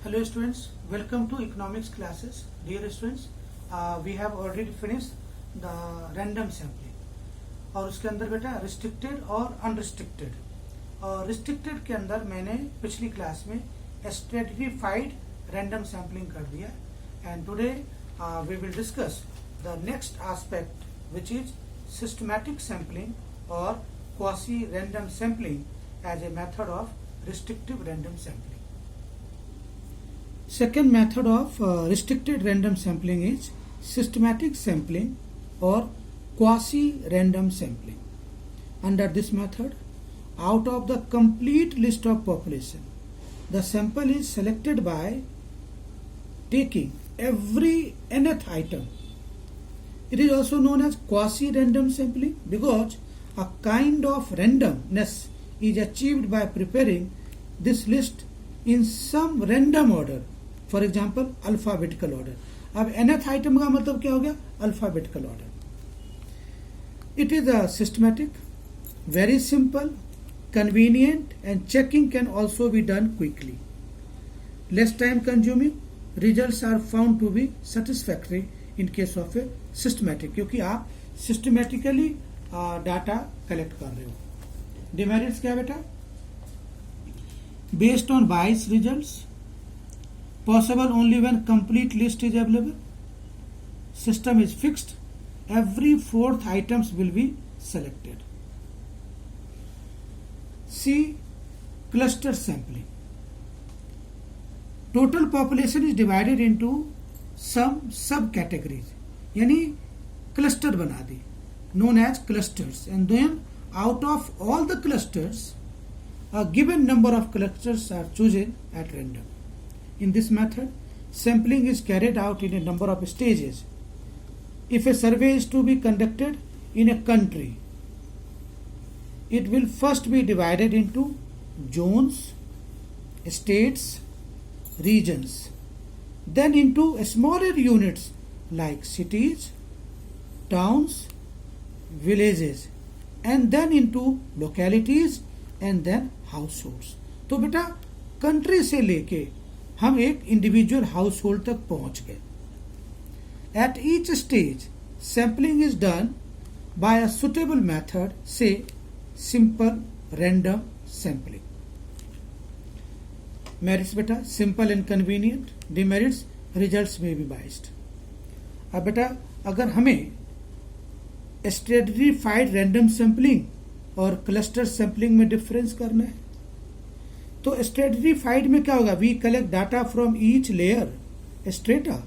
Hello students, welcome to economics classes. Dear students, we have already finished the random sampling और उसके अंदर बेटा restricted और unrestricted और restricted के अंदर मैंने पिछली क्लास में stratified random sampling कर दिया and today we will discuss the next aspect which is systematic sampling or quasi random sampling as a method of restrictive random sampling. Second method of restricted random sampling is systematic sampling or quasi-random sampling. Under this method, out of the complete list of population, the sample is selected by taking every nth item. It is also known as quasi-random sampling because a kind of randomness is achieved by preparing this list in some random order. For example alphabetical order. अब nth item का मतलब क्या हो गया? Alphabetical order. It is a systematic, very simple, convenient and checking can also be done quickly. Less time consuming. Results are found to be satisfactory in case of a systematic, क्योंकि आप systematically data collect कर रहे हो. Demerits क्या बेटा? Based on बाइस results, possible only when complete list is available, system is fixed, every fourth items will be selected. C. Cluster sampling. Total population is divided into some subcategories, यानी cluster बना दी, known as clusters, and then out of all the clusters a given number of clusters are chosen at random. In this method, sampling is carried out in a number of stages. If a survey is to be conducted in a country, it will first be divided into zones, states, regions, then into smaller units like cities, towns, villages, and then into localities and then households. तो बेटा country से लेके हम एक individual house hold तक पहुंच गए. At each stage sampling is done by a suitable method, से सिंपल रैंडम सैम्पलिंग. मेरिट्स बेटा simple and convenient. Demerits results में भी बाइस्ड. अब बेटा अगर हमें स्ट्रेटिफाइड रैंडम सैम्पलिंग और क्लस्टर सैम्पलिंग में डिफरेंस करना है तो स्ट्रेटिफाइड में क्या होगा? We collect data from each layer strata,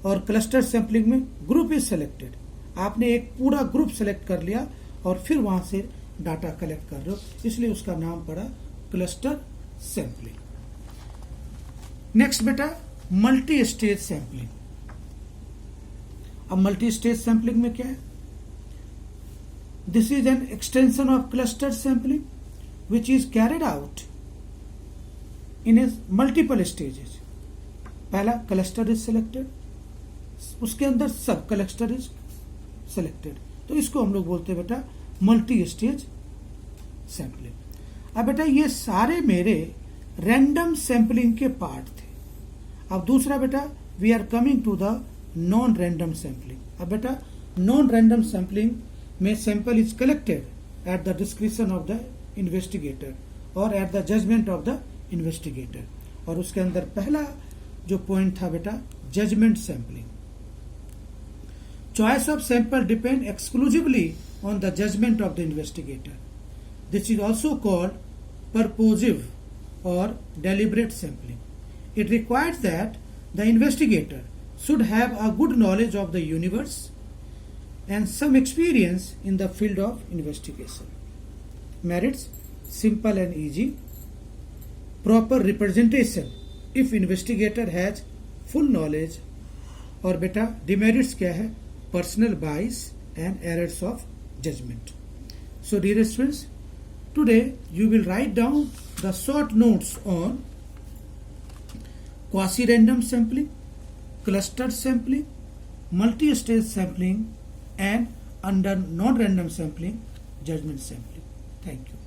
और क्लस्टर सैम्पलिंग में ग्रुप इज सेलेक्टेड. आपने एक पूरा ग्रुप सेलेक्ट कर लिया और फिर वहां से डाटा कलेक्ट कर रहे हो, इसलिए उसका नाम पड़ा क्लस्टर सैम्पलिंग. नेक्स्ट बेटा मल्टी स्टेज सैम्पलिंग. अब मल्टी स्टेज सैम्पलिंग में क्या है? This is an extension of cluster sampling which is carried out in a multiple stages. पहला क्लस्टर इज सिलेक्टेड, उसके अंदर सब क्लस्टर इज सिलेक्टेड, तो इसको हम लोग बोलते हैं बेटा मल्टी स्टेज सैम्पलिंग. अब बेटा ये सारे मेरे रैंडम सैम्पलिंग के पार्ट थे. अब दूसरा बेटा we are coming to the non random sampling. अब बेटा नॉन रैंडम सैम्पलिंग में sample is collected at the description of the investigator और at the judgement of the investigator. और उसके अंदर पहला जो पॉइंट था बेटा judgement sampling. Choice of sample depend exclusively on the judgement of the investigator. This is also called purposive और deliberate sampling. It requires that the investigator should have a good knowledge of the universe and some experience in the field of investigation. Merits simple and easy. Proper representation if investigator has full knowledge. और बेटा demerits क्या है? Personal bias and errors of judgment. So dear students, today you will write down the short notes on quasi-random sampling, cluster sampling, multi-stage sampling, and under non-random sampling, judgment sampling. Thank you.